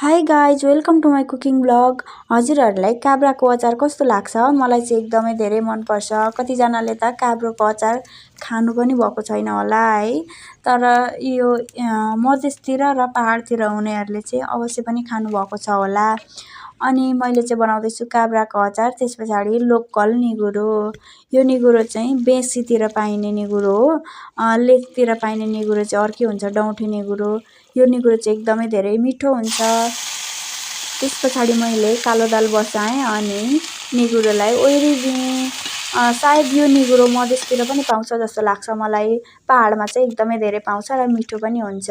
High guys welcome to my cooking blog. हजुरहरूलाई काब्राको अचार कस्तो लाग्छ? मलाई चाहिँ एकदमै धेरै मनपर्छ। कतिजनाले त काब्राको अचार खानु पनि भएको छैन होला है, तर यो मधेसतिर र पहाडतिर हुनेहरूले चाहिँ अवश्य पनि खानुभएको छ होला। अनि मैले चाहिँ बनाउँदैछु काब्राको अचार। त्यस पछाडि लोकल निगुरो। यो निगुरो चाहिँ बेसीतिर पाइने निगुरो हो। लेकतिर पाइने निगुरो चाहिँ अर्कै हुन्छ, डौँठे निगुरो। यो निगुरो चाहिँ एकदमै धेरै मिठो हुन्छ। त्यस पछाडि मैले कालो दाल बसाएँ अनि निगुरोलाई ओइरिदिएँ। सायद यो निगुरो मधेसतिर पनि पाउँछ जस्तो लाग्छ मलाई। पहाडमा चाहिँ एकदमै धेरै पाउँछ र मिठो पनि हुन्छ।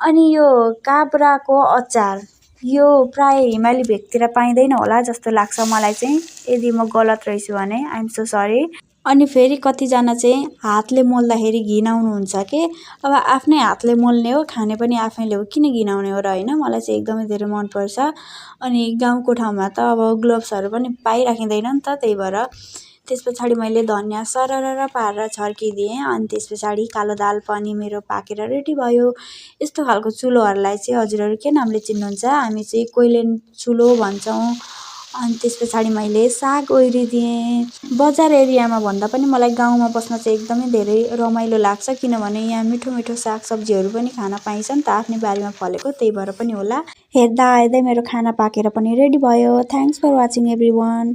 अनि यो काब्राको अचार यो प्राय हिमाली भेगतिर पाइँदैन होला जस्तो लाग्छ मलाई चाहिँ। यदि म गलत रहेछु भने आइ एम सो सरी। अनि फेरि कतिजना चाहिँ हातले मोल्दाखेरि घिनाउनुहुन्छ के। अब आफ्नै हातले मोल्ने हो, खाने पनि आफैले हो, किन घिनाउने हो र होइन। मलाई चाहिँ एकदमै धेरै मनपर्छ। अनि गाउँको ठाउँमा त अब ग्लोभ्सहरू पनि पाइराखिँदैन नि त, त्यही भएर। त्यस पछाडि मैले धनियाँ सरर पारेर छर्किदिएँ। अनि त्यस पछाडि कालो दाल पनि मेरो पाकेर रेडी भयो। यस्तो खालको चुलोहरूलाई चाहिँ हजुरहरू के नामले चिन्नुहुन्छ? हामी चाहिँ कोइलेन चुलो भन्छौँ। अनि त्यस पछाडि मैले साग ओइरिदिएँ। बजार एरियामा भन्दा पनि मलाई गाउँमा बस्न चाहिँ एकदमै धेरै रमाइलो लाग्छ, किनभने यहाँ मिठो मिठो सागसब्जीहरू पनि खान पाइन्छ नि त, आफ्नै बारीमा फलेको, त्यही भएर पनि होला। हेर्दा हेर्दै मेरो खाना पाकेर पनि रेडी भयो। Thanks for watching everyone.